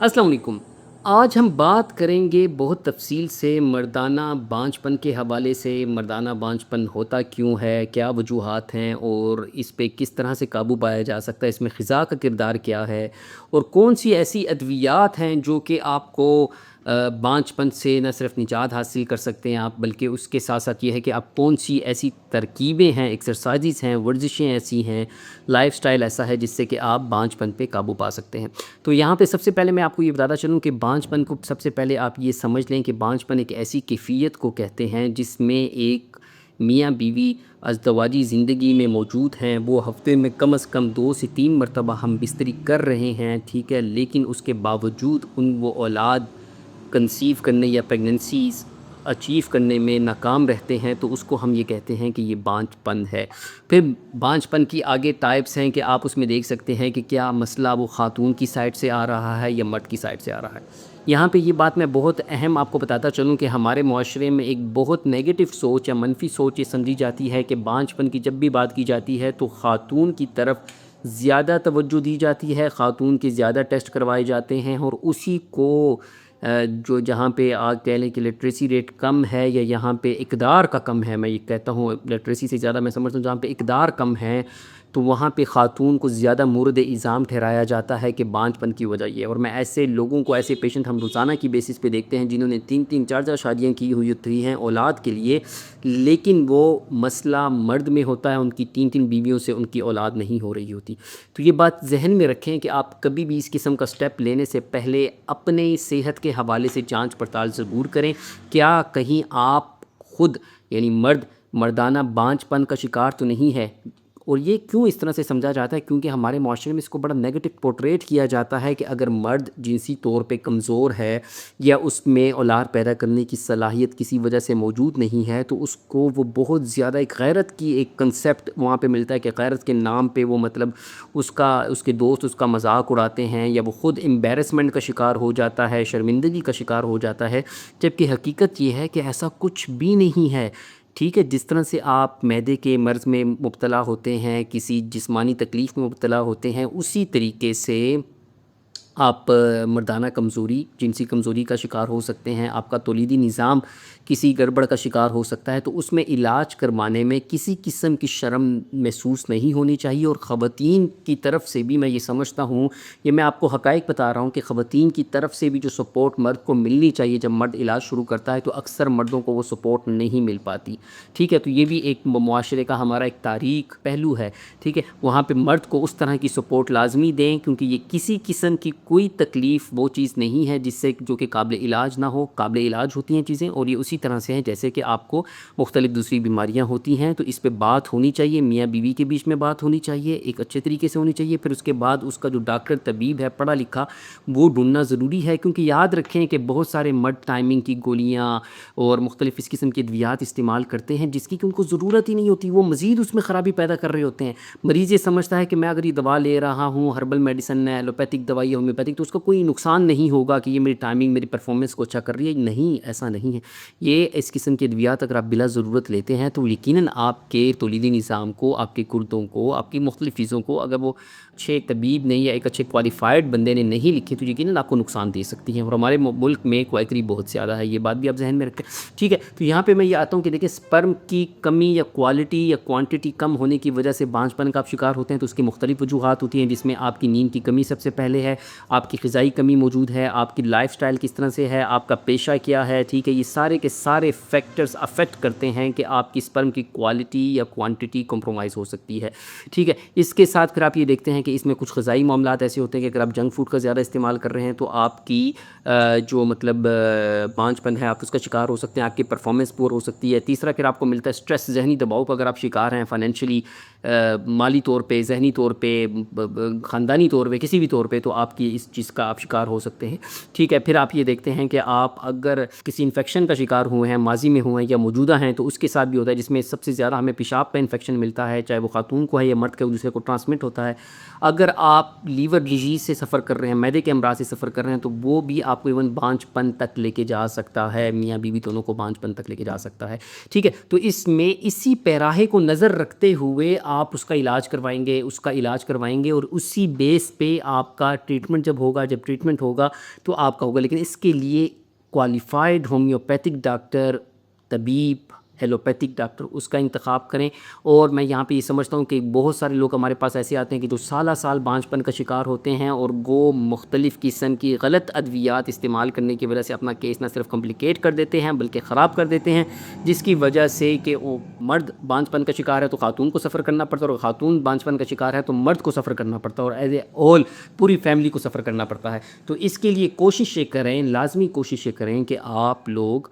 अस्सलाम वालेकुम। आज हम बात करेंगे बहुत तफ़सील से मर्दाना बांझपन के हवाले से। मर्दाना बांझपन होता क्यों है, क्या वजूहात हैं और इस पे किस तरह से काबू पाया जा सकता है, इसमें ग़िज़ा का किरदार क्या है और कौन-सी ऐसी अद्वियात हैं जो कि आपको बांझपन से न सिर्फ़ निजात हासिल कर सकते हैं आप, बल्कि उसके साथ-साथ ये है कि आप कौन-सी ऐसी तरकीबें हैं, एक्सरसाइज़ेज़ हैं, वर्जिशें ऐसी हैं, लाइफ़स्टाइल ऐसा है जिससे कि आप बांझपन पे काबू पा सकते हैं। तो यहाँ पे सबसे पहले मैं आपको ये बताता चलूँ कि बांझपन को सबसे पहले आप ये समझ लें कि बांझपन एक ऐसी कैफ़ियत को कहते हैं जिसमें एक मियाँ-बीवी अज़दवाजी ज़िंदगी में मौजूद हैं। वो हफ़्ते में कम से कम 2 से 3 मरतबा हम बिस्तरी कर रहे हैं, ठीक है? लेकिन उसके बावजूद वो औलाद कंसीव करने या प्रेगनेंसीज़ अचीव करने में नाकाम रहते हैं, तो उसको हम ये कहते हैं कि ये बांझपन है। फिर बांझपन की आगे टाइप्स हैं कि आप उसमें देख सकते हैं कि क्या मसला वो ख़ातून की साइड से आ रहा है या मर्द की साइड से आ रहा है। यहाँ पे ये बात मैं बहुत अहम आपको बताता चलूँ कि हमारे मुआशरे में एक बहुत नेगेटिव सोच या मनफी सोच ये समझी जाती है कि बांझपन की जब भी बात की जाती है तो ख़ातून की तरफ ज़्यादा तवज्जो दी जाती है, ख़ातून के ज़्यादा टेस्ट करवाए जाते हैं और उसी को जो जहाँ पे आप कह लें कि लिटरेसी रेट कम है या यहाँ पे इक़दार का कम है, मैं ये कहता हूँ लिटरेसी से ज़्यादा मैं समझता हूँ जहाँ पे इक़दार कम है, तो वहाँ पे ख़ातून को ज़्यादा मोरद इल्ज़ाम ठहराया जाता है कि बांझपन की वजह ये है। और मैं ऐसे लोगों को, ऐसे पेशेंट हम रोज़ाना की बेसिस पे देखते हैं जिन्होंने 3-3 4-4 शादियाँ की हुई होती हैं औलाद के लिए, लेकिन वो मसला मर्द में होता है, उनकी 3-3 बीवियों से उनकी औलाद नहीं हो रही होती। तो ये बात ज़हन में रखें कि आप कभी भी इस किस्म का स्टेप लेने से पहले अपने सेहत के हवाले से जांच पड़ताल ज़रूर करें। क्या कहीं आप खुद यानी मर्दाना बांझपन का शिकार तो नहीं है। और ये क्यों इस तरह से समझा जाता है, क्योंकि हमारे माशरे में इसको बड़ा नेगेटिव पोर्ट्रेट किया जाता है कि अगर मर्द जिनसी तौर पे कमज़ोर है या उसमें औलाद पैदा करने की सलाहियत किसी वजह से मौजूद नहीं है, तो उसको वो बहुत ज़्यादा एक गैरत की एक कंसेप्ट वहाँ पे मिलता है कि गैरत के नाम पे वो मतलब उसके दोस्त उसका मजाक उड़ाते हैं या वो ख़ुद एम्बेरसमेंट का शिकार हो जाता है, शर्मिंदगी का शिकार हो जाता है। जबकि हकीकत ये है कि ऐसा कुछ भी नहीं है। ठीक है, जिस तरह से आप मैदे के मर्ज़ में मुब्तला होते हैं, किसी जिस्मानी तकलीफ़ में मुब्तला होते हैं, उसी तरीके से आप मर्दाना कमज़ोरी, जिनसी कमज़ोरी का शिकार हो सकते हैं, आपका तौलीदी निज़ाम किसी गड़बड़ का शिकार हो सकता है, तो उसमें इलाज करवाने में किसी किस्म की शर्म महसूस नहीं होनी चाहिए। और ख़वातीन की तरफ से भी मैं ये समझता हूँ, ये मैं आपको हक़ाइक़ बता रहा हूँ कि ख़वातीन की तरफ से भी जो सपोर्ट मर्द को मिलनी चाहिए जब मर्द इलाज शुरू करता है, तो अक्सर मर्दों को वो सपोर्ट नहीं मिल पाती। ठीक है, तो ये भी एक मुआशरे का हमारा एक तारीख़ पहलू है। ठीक है, वहाँ पे मर्द को उस तरह की सपोर्ट लाज़मी दें, क्योंकि ये किसी किस्म की कोई तकलीफ़ वो चीज़ नहीं है जिससे जो कि काबिल इलाज ना हो। काबिल इलाज होती हैं चीज़ें, और ये उसी तरह से हैं जैसे कि आपको मुख्तलिफ़ दूसरी बीमारियाँ होती हैं। तो इस पे बात होनी चाहिए, मियाँ बीवी के बीच में बात होनी चाहिए, एक अच्छे तरीके से होनी चाहिए। फिर उसके बाद उसका जो डॉक्टर तबीब है पढ़ा लिखा, वो ढूँढना ज़रूरी है, क्योंकि याद रखें कि बहुत सारे मर्द टाइमिंग की गोलियाँ और मुख्तलिफ़ इस किस्म की अद्वियात इस्तेमाल करते हैं जिसकी कि उनको ज़रूरत ही नहीं होती, वो मज़ीद उसमें ख़राबी पैदा कर रहे होते हैं। मरीज़ ये समझता है कि मैं अगर ये दवा ले रहा हूँ, हर्बल मेडिसिन है, एलोपैथिक दवाई है, होम्योपैथिक, तो उसका कोई नुकसान नहीं होगा कि ये मेरी टाइमिंग, मेरी परफॉर्मेंस को अच्छा कर रही है। नहीं, ऐसा नहीं है। ये इस किस्म की अद्वियात अगर आप बिला ज़रूरत लेते हैं तो यकीनन आपके तौलीदी निज़ाम को, आपके गुर्दों को, आपकी मुख्तलिफ़ चीज़ों को, अगर वो अच्छे तबीब ने या एक अच्छे क्वालिफ़ाइड बंदे ने नहीं लिखे, तो यकीनन आपको नुकसान दे सकती हैं। और हमारे मुल्क में क्वैकरी बहुत ज़्यादा है, ये बात भी आप ज़हन में रखें। ठीक है, तो यहाँ पे मैं ये आता हूँ कि देखिए, स्पर्म की कमी या क्वालिटी या क्वांटिटी कम होने की वजह से बांझपन का आप शिकार होते हैं, तो उसकी मुख्तलिफ़ वजूहात होती हैं, जिसमें आपकी नींद की कमी सबसे पहले है, आपकी ग़िज़ाई कमी मौजूद है, आपकी लाइफ़स्टाइल किस तरह से है, आपका पेशा क्या है। ठीक है, ये सारे के सारे फैक्टर्स अफ़ेक्ट करते हैं कि आपकी स्पर्म की क्वालिटी या क्वांटिटी कॉम्प्रोमाइज़ हो सकती है। ठीक है, इसके साथ फिर आप ये देखते हैं कि इसमें कुछ ग़िज़ाई मामलात ऐसे होते हैं कि अगर आप जंक फूड का ज़्यादा इस्तेमाल कर रहे हैं, तो आपकी जो मतलब बांझपन है, आप उसका शिकार हो सकते हैं, आपकी परफॉर्मेंस पुअर हो सकती है। तीसरा फिर आपको मिलता है स्ट्रेस, ज़हनी दबाव का अगर आप शिकार हैं, फाइनेंशियली, माली तौर पे, ज़हनी तौर पे, ख़ानदानी तौर पे, किसी भी तौर पे, तो आपकी इस चीज़ का आप शिकार हो सकते हैं। ठीक है, फिर आप ये देखते हैं कि आप अगर किसी इन्फेक्शन का शिकार हुए हैं, माजी में हुए हैं या मौजूदा हैं, तो उसके साथ भी होता है, जिसमें सबसे ज़्यादा हमें पेशाब का इन्फेक्शन मिलता है, चाहे वो खातून को है या मर्द को, दूसरे को ट्रांसमिट होता है। اگر آپ لیور ڈیزیز سے سفر کر رہے ہیں، معدے کے امراض سے سفر کر رہے ہیں، تو وہ بھی آپ کو ایون بانجھ پن تک لے کے جا سکتا ہے، میاں بیوی دونوں کو بانجھ پن تک لے کے جا سکتا ہے، ٹھیک ہے؟ تو اس میں اسی پیراہے کو نظر رکھتے ہوئے آپ اس کا علاج کروائیں گے اور اسی بیس پہ آپ کا ٹریٹمنٹ جب ٹریٹمنٹ ہوگا تو آپ کا ہوگا، لیکن اس کے لیے کوالیفائڈ ہومیوپیتھک ڈاکٹر، طبیب، ایلوپیتھک ڈاکٹر اس کا انتخاب کریں۔ اور میں یہاں پہ یہ سمجھتا ہوں کہ بہت سارے لوگ ہمارے پاس ایسے آتے ہیں کہ جو سالہ سال بانجھ پن کا شکار ہوتے ہیں، اور وہ مختلف قسم کی غلط ادویات استعمال کرنے کی وجہ سے اپنا کیس نہ صرف کمپلیکیٹ کر دیتے ہیں بلکہ خراب کر دیتے ہیں، جس کی وجہ سے کہ وہ مرد بانجھ پن کا شکار ہے تو خاتون کو سفر کرنا پڑتا ہے، اور خاتون بانجھ پن کا شکار ہے تو مرد کو سفر کرنا پڑتا ہے، اور ایز اے ہول پوری فیملی کو سفر کرنا پڑتا ہے۔ تو اس کے لیے کوششیں کریں، لازمی کوششیں کریں کہ آپ لوگ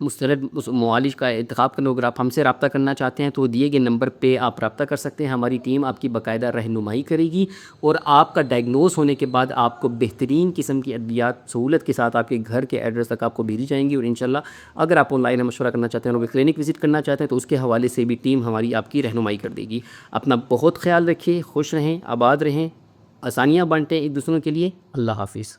مستند معالج کا انتخاب کریں۔ اگر آپ ہم سے رابطہ کرنا چاہتے ہیں تو دیے گئے نمبر پہ آپ رابطہ کر سکتے ہیں، ہماری ٹیم آپ کی باقاعدہ رہنمائی کرے گی، اور آپ کا ڈائگنوز ہونے کے بعد آپ کو بہترین قسم کی ادویات سہولت کے ساتھ آپ کے گھر کے ایڈریس تک آپ کو بھیجی جائیں گی۔ اور انشاءاللہ اگر آپ آن لائن مشورہ کرنا چاہتے ہیں اور کلینک وزٹ کرنا چاہتے ہیں تو اس کے حوالے سے بھی ٹیم ہماری آپ کی رہنمائی کر دے گی۔ اپنا بہت خیال رکھیے، خوش رہیں، آباد رہیں، آسانیاں بانٹیں ایک دوسروں کے لیے۔ اللہ حافظ۔